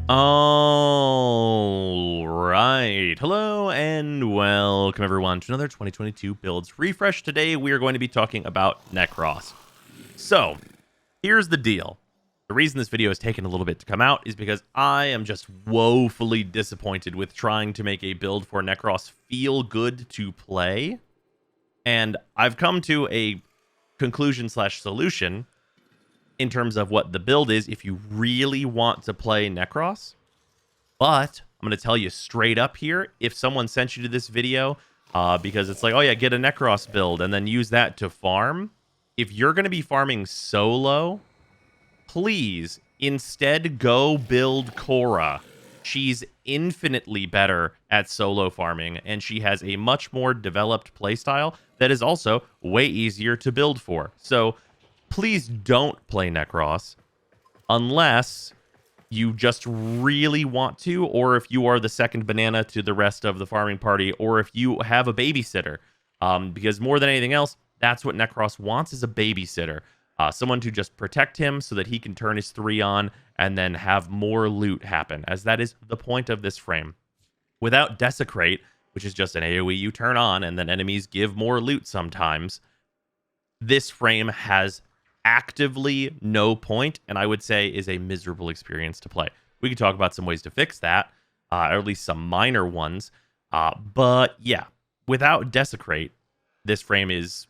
All right. Hello and welcome everyone to another 2022 Builds Refresh. Today we are going to be talking about Nekros. So, here's the deal. The reason this video has taken a little bit to come out is because I am just woefully disappointed with trying to make a build for Nekros feel good to play. And I've come to a conclusion/solution in terms of what the build is if you really want to play Nekros. But I'm going to tell you straight up here, if someone sent you to this video because it's like, oh yeah, get a Nekros build and then use that to farm. If you're going to be farming solo, please instead go build Korra. She's infinitely better at solo farming, and she has a much more developed playstyle that is also way easier to build for. So please don't play Nekros unless you just really want to, or if you are the second banana to the rest of the farming party, or if you have a babysitter. Because more than anything else, that's what Nekros wants, is a babysitter. Someone to just protect him so that he can turn his 3 on and then have more loot happen, as that is the point of this frame. Without Desecrate, which is just an AoE you turn on and then enemies give more loot sometimes, this frame has actively no point, and I would say is a miserable experience to play. We can talk about some ways to fix that, or at least some minor ones. But yeah, without Desecrate, this frame is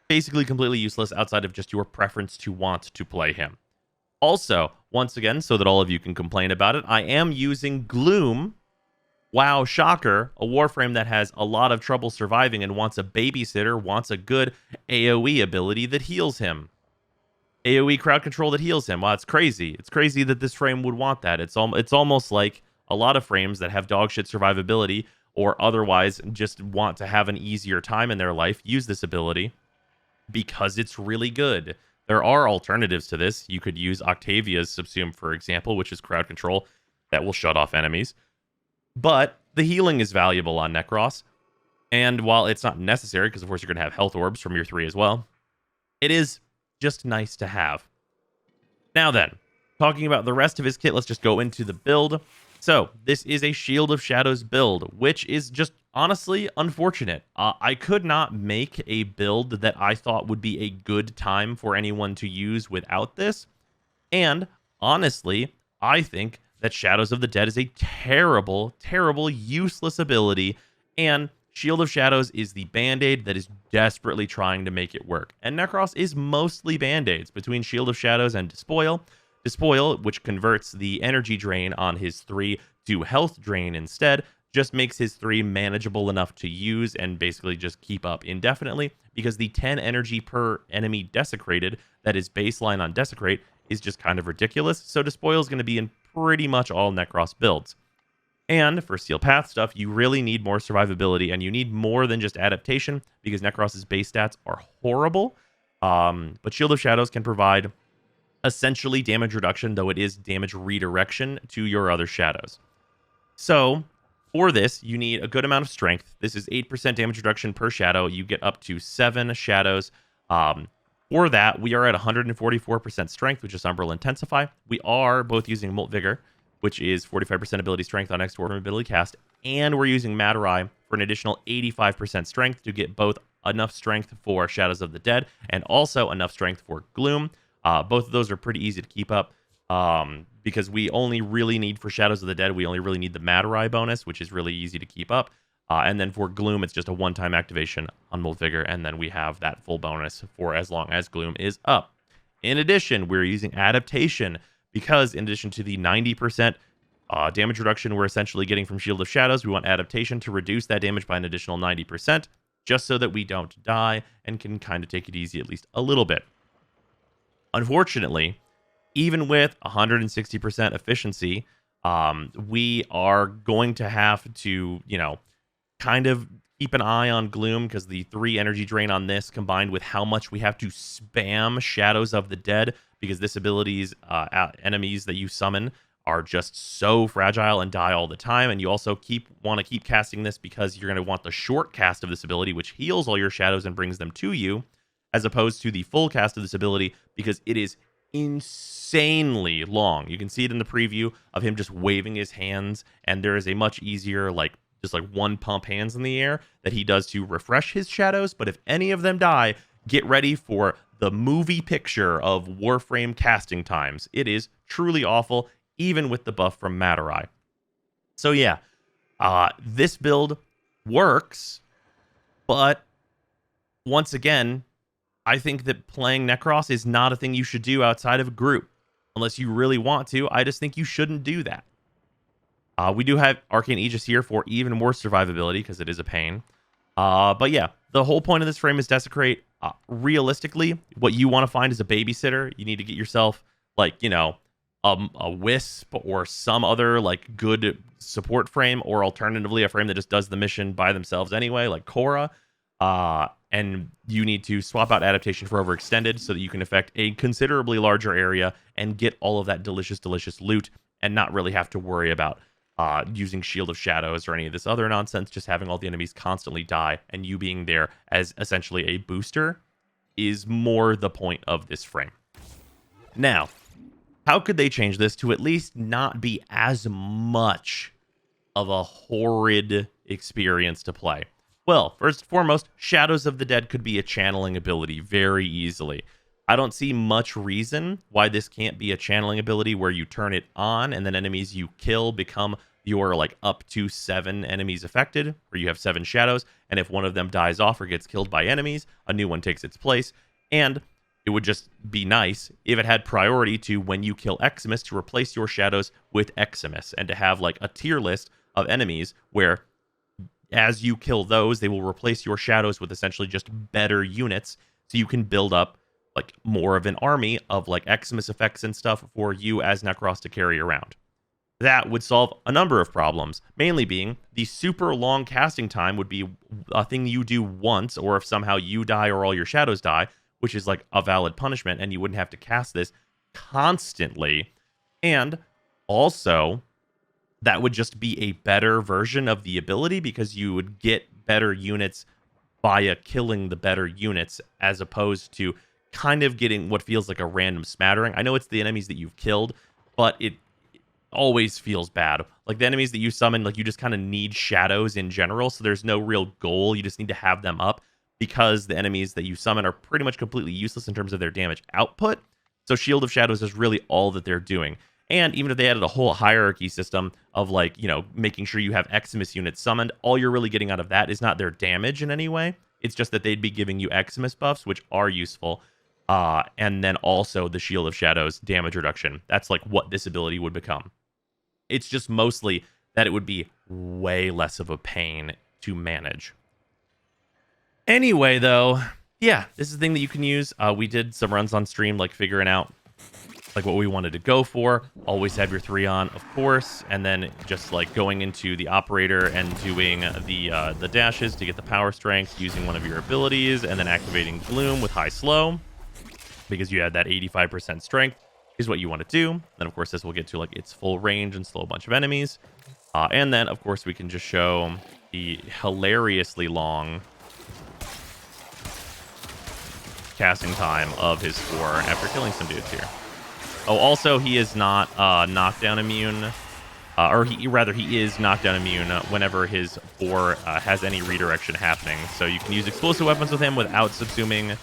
basically completely useless outside of just your preference to want to play him. Also, once again, so that all of you can complain about it, I am using Gloom. Wow, shocker, a Warframe that has a lot of trouble surviving and wants a babysitter, wants a good AoE ability that heals him. AoE crowd control that heals him. Wow, it's crazy. It's crazy that this frame would want that. It's almost like a lot of frames that have dogshit survivability or otherwise just want to have an easier time in their life use this ability because it's really good. There are alternatives to this. You could use Octavia's Subsume, for example, which is crowd control that will shut off enemies. But the healing is valuable on Nekros. And while it's not necessary, because of course you're going to have health orbs from your 3 as well, it is just nice to have. Now then, talking about the rest of his kit, let's just go into the build. So, this is a Shield of Shadows build, which is just honestly unfortunate. I could not make a build that I thought would be a good time for anyone to use without this. And honestly, I think that Shadows of the Dead is a terrible, terrible, useless ability, and Shield of Shadows is the band-aid that is desperately trying to make it work. And Nekros is mostly band-aids between Shield of Shadows and Despoil. Despoil, which converts the energy drain on his 3 to health drain instead, just makes his 3 manageable enough to use and basically just keep up indefinitely, because the 10 energy per enemy desecrated that is baseline on Desecrate is just kind of ridiculous. So Despoil is going to be in pretty much all Nekros builds. And for Steel Path stuff, you really need more survivability, and you need more than just adaptation, because Nekros' base stats are horrible. But Shield of Shadows can provide essentially damage reduction, though it is damage redirection to your other shadows. So for this, you need a good amount of strength. This is 8% damage reduction per shadow. You get up to 7 shadows. For that, we are at 144% strength, which is Umbral Intensify. We are both using Molt Vigor, which is 45% ability strength on next Warframe ability cast, and we're using Maturai for an additional 85% strength to get both enough strength for Shadows of the Dead and also enough strength for Gloom. Both of those are pretty easy to keep up because we only really need, for Shadows of the Dead, we only really need the Maturai bonus, which is really easy to keep up. And then for Gloom, it's just a one-time activation on Molt Vigor, and then we have that full bonus for as long as Gloom is up. In addition, we're using Adaptation, because in addition to the 90% damage reduction we're essentially getting from Shield of Shadows, we want Adaptation to reduce that damage by an additional 90%, just so that we don't die and can kind of take it easy at least a little bit. Unfortunately, even with 160% efficiency, we are going to have to, kind of keep an eye on Gloom, because the 3 energy drain on this, combined with how much we have to spam Shadows of the Dead, because this ability's enemies that you summon are just so fragile and die all the time, and you also want to keep casting this because you're going to want the short cast of this ability, which heals all your shadows and brings them to you, as opposed to the full cast of this ability, because it is insanely long. You can see it in the preview of him just waving his hands, and there is a much easier, like, just like one pump hands in the air that he does to refresh his shadows. But if any of them die, get ready for the movie picture of Warframe casting times. It is truly awful, even with the buff from Matarai. So yeah, this build works, but once again, I think that playing Nekros is not a thing you should do outside of a group. Unless you really want to, I just think you shouldn't do that. We do have Arcane Aegis here for even more survivability, because it is a pain. But yeah, the whole point of this frame is Desecrate. Realistically, what you want to find is a babysitter. You need to get yourself, like, you know, a Wisp or some other, like, good support frame, or alternatively a frame that just does the mission by themselves anyway, like Korra. And you need to swap out Adaptation for Overextended so that you can affect a considerably larger area and get all of that delicious, delicious loot, and not really have to worry about using Shield of Shadows or any of this other nonsense. Just having all the enemies constantly die and you being there as essentially a booster is more the point of this frame. Now, how could they change this to at least not be as much of a horrid experience to play? Well, first and foremost, Shadows of the Dead could be a channeling ability very easily. I don't see much reason why this can't be a channeling ability where you turn it on and then enemies you kill become your, like, up to 7 enemies affected, where you have 7 shadows, and if one of them dies off or gets killed by enemies, a new one takes its place. And it would just be nice if it had priority to, when you kill Eximus, to replace your shadows with Eximus, and to have, like, a tier list of enemies where as you kill those, they will replace your shadows with essentially just better units, so you can build up, like, more of an army of, like, Eximus effects and stuff for you as Nekros to carry around. That would solve a number of problems, mainly being the super long casting time would be a thing you do once, or if somehow you die or all your shadows die, which is like a valid punishment, and you wouldn't have to cast this constantly. And also, that would just be a better version of the ability, because you would get better units via killing the better units, as opposed to kind of getting what feels like a random smattering. I know it's the enemies that you've killed, but it always feels bad. Like, the enemies that you summon, like, you just kind of need shadows in general, so there's no real goal. You just need to have them up, because the enemies that you summon are pretty much completely useless in terms of their damage output. So Shield of Shadows is really all that they're doing. And even if they added a whole hierarchy system of, like, you know, making sure you have Eximus units summoned, all you're really getting out of that is not their damage in any way. It's just that they'd be giving you Eximus buffs, which are useful. And then also the Shield of Shadows damage reduction. That's, like, what this ability would become. It's just mostly that it would be way less of a pain to manage. Anyway, though, yeah, this is the thing that you can use. We did some runs on stream, like, figuring out, like, what we wanted to go for. Always have your 3 on, of course, and then just, like, going into the operator and doing the dashes to get the power strength, using one of your abilities, and then activating Gloom with high slow, because you had that 85% strength, is what you want to do. Then, of course, this will get to, like, its full range and slow a bunch of enemies. And then, of course, we can just show the hilariously long casting time of his 4 after killing some dudes here. Oh, also, he is not knockdown immune, or he is knockdown immune whenever his 4 has any redirection happening. So you can use explosive weapons with him without subsuming,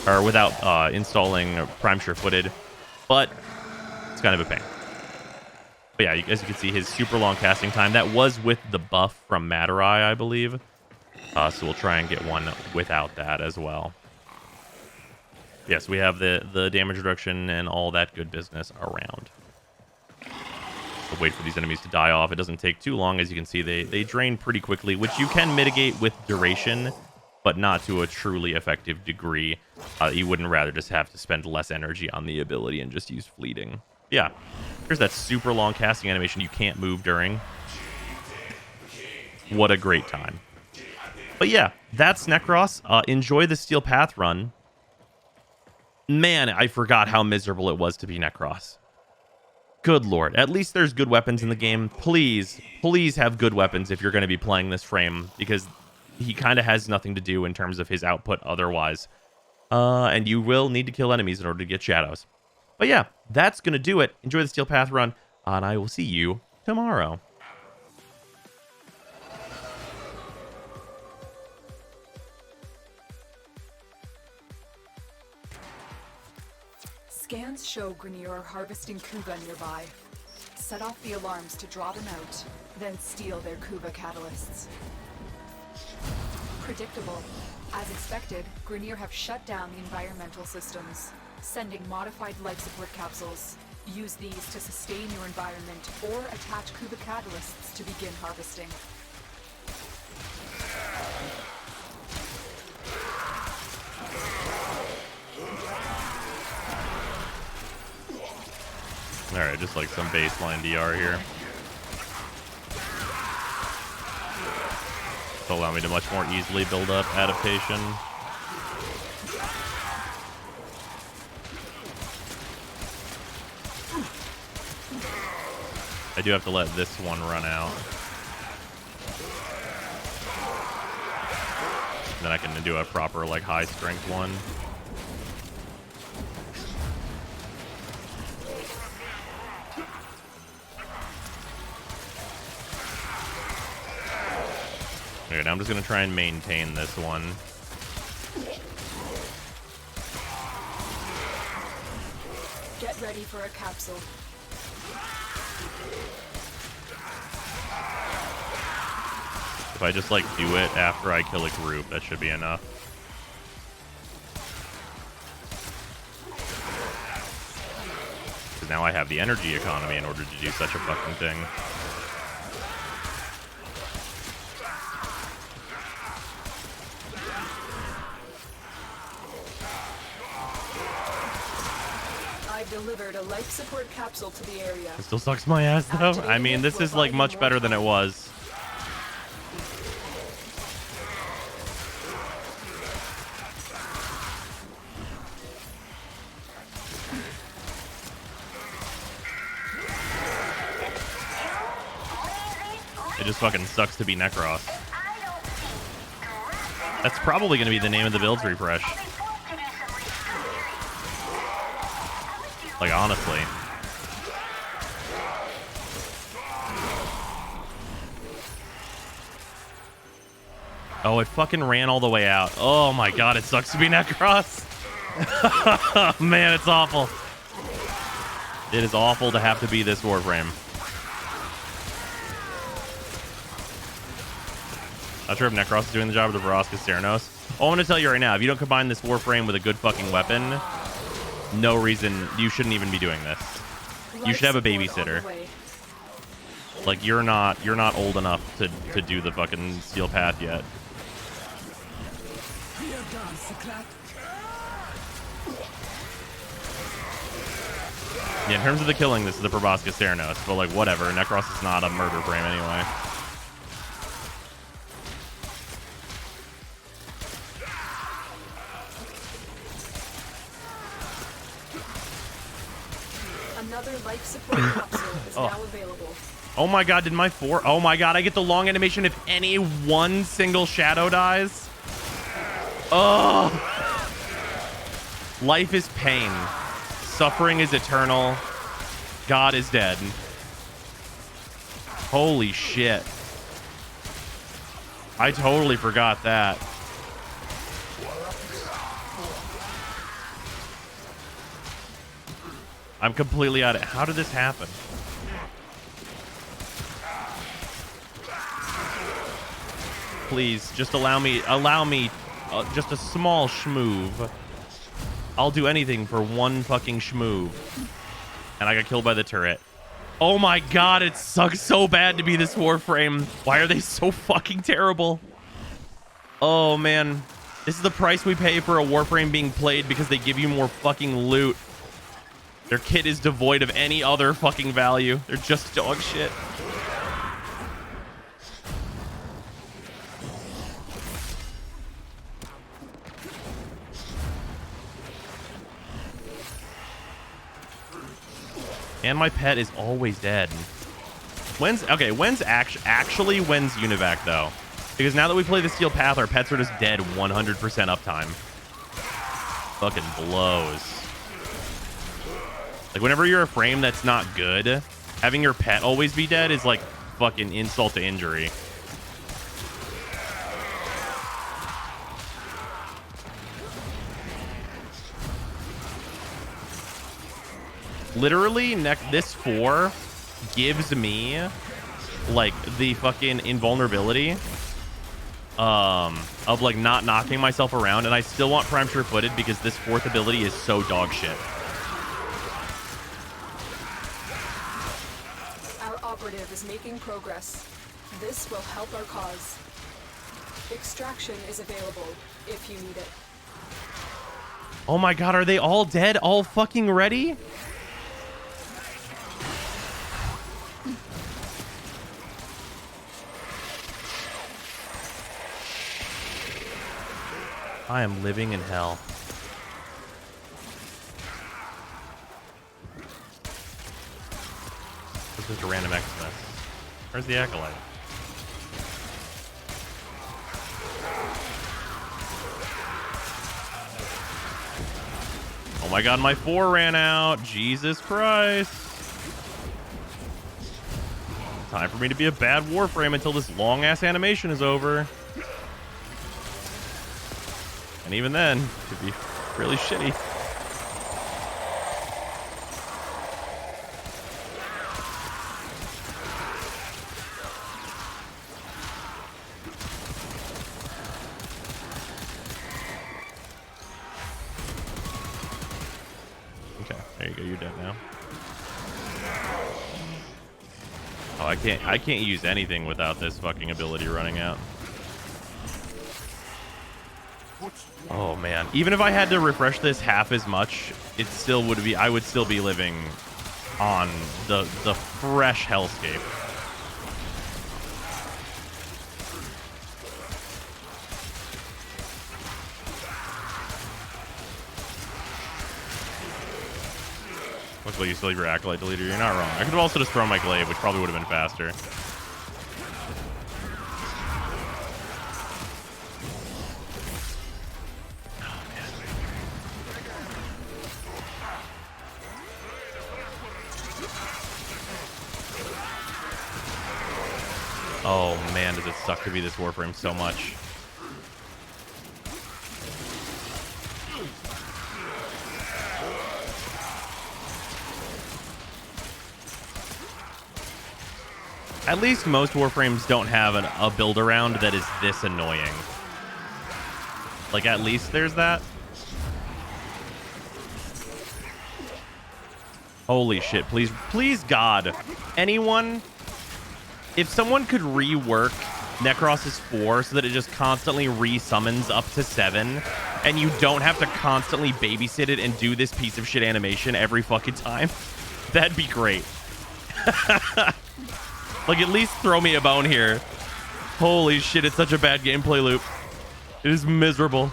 or without installing Prime Sure-Footed, but it's kind of a pain. But yeah, as you can see, his super long casting time, that was with the buff from Matarai, I believe. So we'll try and get one without that as well. Yes, we have the damage reduction and all that good business around. So wait for these enemies to die off. It doesn't take too long. As you can see, they drain pretty quickly, which you can mitigate with duration, but not to a truly effective degree. You wouldn't rather just have to spend less energy on the ability and just use fleeting. Yeah, here's that super long casting animation you can't move during. What a great time. But yeah, that's Nekros. Enjoy the Steel Path run. Man, I forgot how miserable it was to be Nekros. Good lord. At least there's good weapons in the game. Please, please have good weapons if you're going to be playing this frame, because he kind of has nothing to do in terms of his output otherwise. And you will need to kill enemies in order to get shadows. But But yeah, that's going to do it. Enjoy the Steel Path run, and I will see you tomorrow. Scans show Grenier are harvesting Kuva nearby. Set off the alarms to draw them out, then steal their Kuva catalysts. Predictable. As expected, Grenier have shut down the environmental systems, sending modified life support capsules. Use these to sustain your environment or attach Kuva catalysts to begin harvesting. Alright, just like some baseline DR here. To allow me to much more easily build up adaptation. I do have to let this one run out. Then I can do a proper, like, high strength one. Okay, now I'm just gonna try and maintain this one. Get ready for a capsule. If I just like do it after I kill a group, that should be enough. Because now I have the energy economy in order to do such a fucking thing. Delivered a life support capsule to the area. It still sucks my ass though. I mean, this is like much better than it was. It just fucking sucks to be Nekros. That's probably going to be the name of the builds refresh. Like, honestly. Oh, it fucking ran all the way out. Oh my god, it sucks to be Nekros. Man, it's awful. It is awful to have to be this Warframe. Not sure if Nekros is doing the job of the Vraska Ceranos. Oh, I'm going to tell you right now, if you don't combine this Warframe with a good fucking weapon, no reason you shouldn't even be doing this. You should have a babysitter. Like, you're not old enough to do the fucking Steel Path yet. Yeah, in terms of the killing, this is the Vraska Ceranos, but like whatever. Nekros is not a murder frame anyway. Another life support capsule is now available. Oh my god, did my four? Oh my god, I get the long animation if any one single shadow dies. Oh. Life is pain. Suffering is eternal. God is dead. Holy shit. I totally forgot that. I'm completely out of it. How did this happen? Please, just allow me just a small schmoove. I'll do anything for one fucking schmoove. And I got killed by the turret. Oh my god, it sucks so bad to be this Warframe. Why are they so fucking terrible? Oh man. This is the price we pay for a Warframe being played because they give you more fucking loot. Their kit is devoid of any other fucking value. They're just dog shit. And my pet is always dead. When's actually when's Univac though? Because now that we play the Steel Path, our pets are just dead 100% uptime. Fucking blows. Like, whenever you're a frame that's not good, having your pet always be dead is like fucking insult to injury. Literally, this 4 gives me like the fucking invulnerability of like not knocking myself around, and I still want prime sure footed because this 4th ability is so dog shit. Our operative is making progress. This will help our cause. Extraction is available if you need it. Oh my god, are they all dead? All fucking ready? I am living in hell. This is just a random Xmas. Where's the Acolyte? Oh my god, my 4 ran out. Jesus Christ. Time for me to be a bad Warframe until this long-ass animation is over. And even then, it could be really shitty. Okay, there you go. You're dead now. Oh, I can't use anything without this fucking ability running out. Oh man, even if I had to refresh this half as much, it still would be, I would still be living on the fresh hellscape. Looks like you still have your Acolyte deleter. You're not wrong. I could have also just thrown my glaive, which probably would have been faster. Oh man, does it suck to be this Warframe so much. At least most Warframes don't have a build around that is this annoying. Like, at least there's that. Holy shit, please God. Anyone... If someone could rework Nekros' 4 so that it just constantly resummons up to 7, and you don't have to constantly babysit it and do this piece of shit animation every fucking time, that'd be great. Like, at least throw me a bone here. Holy shit, it's such a bad gameplay loop. It is miserable.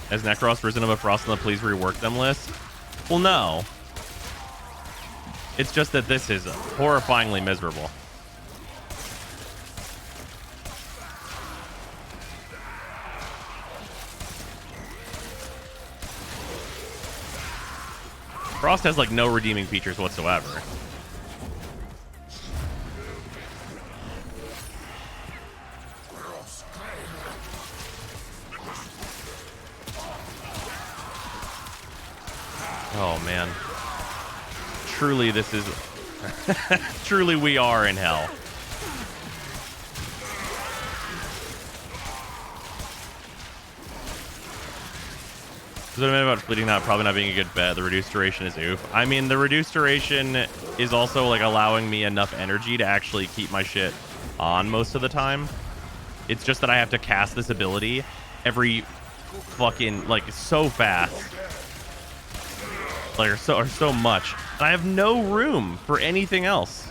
Has Nekros risen above Frost on the please rework them list? Well, no. It's just that this is horrifyingly miserable. Frost has like no redeeming features whatsoever. Oh man. Truly this is truly we are in hell. So what I meant about fleeting probably not being a good bet. The reduced duration is oof. I mean, the reduced duration is also like allowing me enough energy to actually keep my shit on most of the time. It's just that I have to cast this ability every fucking like so fast. Like, or so much. And I have no room for anything else.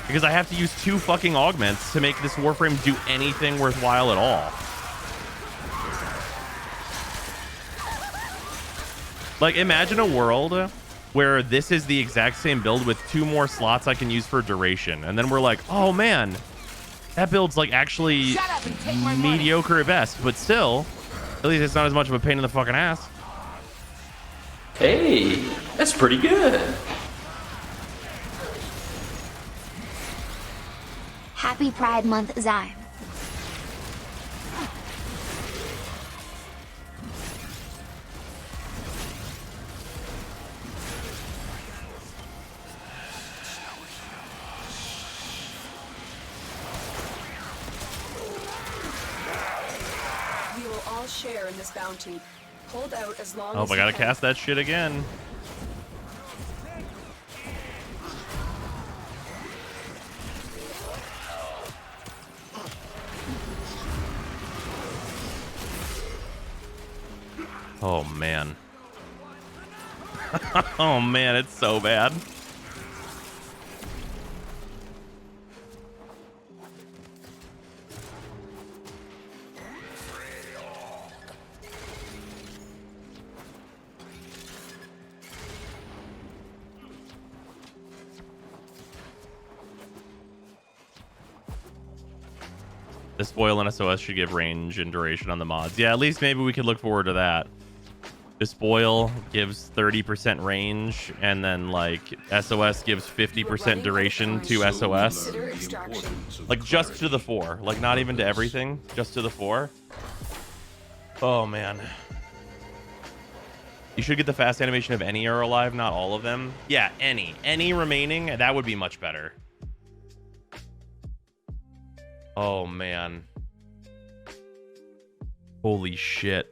Because I have to use 2 fucking augments to make this Warframe do anything worthwhile at all. Like, imagine a world where this is the exact same build with 2 more slots I can use for duration. And then we're like, oh man, that build's like actually mediocre at best, but still, at least it's not as much of a pain in the fucking ass. Hey, that's pretty good. Happy Pride Month, Zyme. We will all share in this bounty. Hold out as long Oh, as I you gotta can. cast that shit again. Oh man. Oh man, it's so bad. This spoil and SOS should give range and duration on the mods. Yeah, at least maybe we could look forward to that. The spoil gives 30% range, and then like SOS gives 50% duration to SOS. Consider extraction. Like just to the 4, like not even to everything, just to the 4. Oh man. You should get the fast animation of any are alive, not all of them. Yeah, any remaining, that would be much better. Oh man. Holy shit.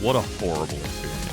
What a horrible experience.